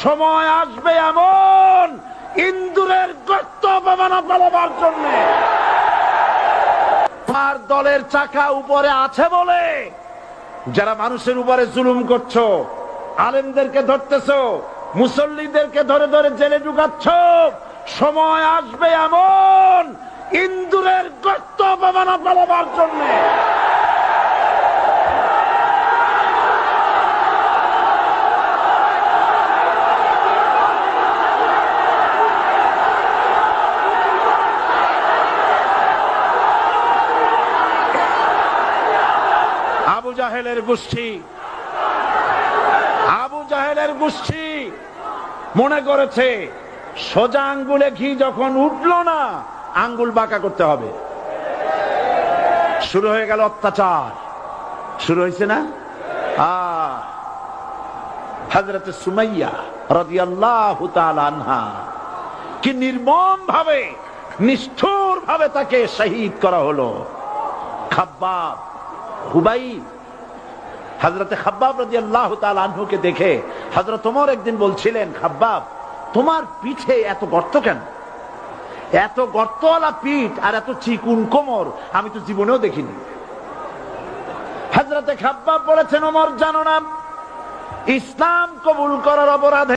সময় আসবে এমন ইন্দুরের গর্ত অপমানা পালাবার জন্য। তোমার দলের চাকা উপরে আছে বলে যারা মানুষের উপরে জুলুম করছো, আলেমদেরকে ধরতেছো, মুসল্লিদেরকে ধরে ধরে জেলে ঢুকাচ্ছ, সময় আসবে এমন ইন্দুরের গর্ত অপমানা পালাবার জন্য। আবু জাহেলের গোষ্ঠী মনে করেছে সোজা আঙ্গুলে ঘি যখন উঠলো না, আঙ্গুল বাঁকা করতে হবে। শুরু হয়ে গেল অত্যাচার, শুরু হয়েছে না? হযরত সুমাইয়া রাদিয়াল্লাহু তাআলা আনহা কি নির্মম ভাবে, নিষ্ঠুর ভাবে তাকে শহীদ করা হলো। খাব্বাব, হুবাইব, হযরত খাব্বাব রাদিয়াল্লাহু তাআলা আনহুকে দেখে হযরত ওমর একদিন বলছিলেন, খাব্বাব তোমার পিঠে এত গর্ত কেন? এত গর্তওয়ালা পিঠ আর এত চিকুন কোমর আমি তো জীবনেও দেখিনি। হযরত খাব্বাব বলেছেন, ওমর জানো না, ইসলাম কবুল করার অপরাধে